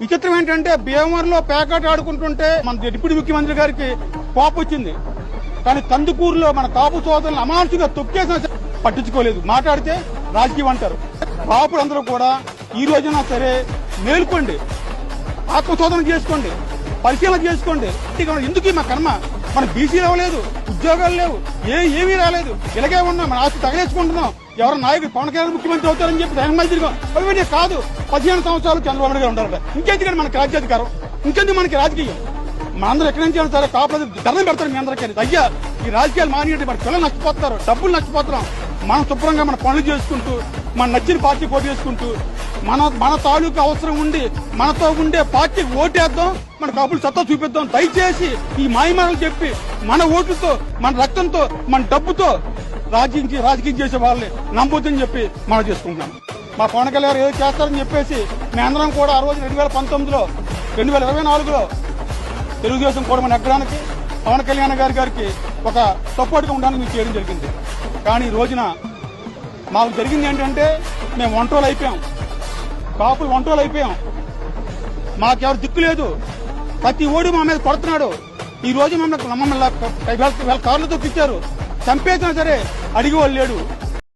విచిత్రం ఏంటంటే భీమవరంలో పేకాట ఆడుకుంటుంటే మన డిప్యూటీ ముఖ్యమంత్రి గారికి కోపం వచ్చింది. కానీ కందుకూరులో మన కాపు సోదరులను అమానుషంగా తొక్కేసిన పట్టించుకోలేదు. మాట్లాడితే రాజకీయం అంటారు. కాపులందరూ కూడా ఈ రోజున సరే మేల్కోండి, ఆత్మశోధన చేసుకోండి, పరిశీలన చేసుకోండి. ఎందుకు మా కర్మ? మన బీసీ రావలేదు, ఉద్యోగాలు లేవు, ఏమీ రాలేదు, ఇలాగే ఉన్నాం, మన ఆస్తి తగలేసుకుంటున్నాం. ఎవరు నాయకుడు పవన్ కళ్యాణ్ ముఖ్యమంత్రి అవుతారని చెప్పి ధైర్యం అవన్నీ కాదు. 15 సంవత్సరాలు చంద్రబాబు నాయుడు గారు ఉంటారట. ఇంకెందుకంటే మనకి రాజ్యాధికారం, ఇంకెందుకు మనకి రాజకీయం? మనందరూ ఎక్కడి నుంచి సరే కాపులు ధర్మం పెడతారు. మీ అందరికీ అయ్యా ఈ రాజకీయాలు మానేయండి. మన పిల్లలు నచ్చిపోతారు, డబ్బులు నచ్చిపోతున్నాం. మనం శుభ్రంగా మన పనులు చేసుకుంటూ, మన నచ్చిన పార్టీ పోటీ చేసుకుంటూ, మన తాలూకు అవసరం ఉండి మనతో ఉండే పార్టీకి ఓటేద్దాం, మన కాపులు సత్తా చూపిద్దాం. దయచేసి ఈ మాయమాటలు చెప్పి మన ఓట్లతో, మన రక్తంతో, మన డబ్బుతో రాజకీయం చేసే వాళ్ళని నమ్మొద్దని చెప్పి మనం చేసుకుంటున్నాం. మా పవన్ కళ్యాణ్ గారు ఏదో చేస్తారని చెప్పేసి మేమందరం కూడా ఆ రోజు 2019లో 2024లో తెలుగుదేశం కూడా మన ఎక్కడానికి పవన్ కళ్యాణ్ గారికి ఒక సపోర్ట్గా ఉండడానికి మేము చేయడం జరిగింది. కానీ ఈ రోజున మాకు జరిగింది ఏంటంటే మేము ఒంటోలు అయిపోయాం, కాపులు ఒంటోలు అయిపోయాం. మాకెవరు దిక్కు లేదు. ప్రతి ఓడి మా మీద కొడుతున్నాడు. ఈ రోజు మమ్మల్ని కారులతో పిచ్చారు, చంపేసినా సరే అడిగేవాళ్ళు లేడు.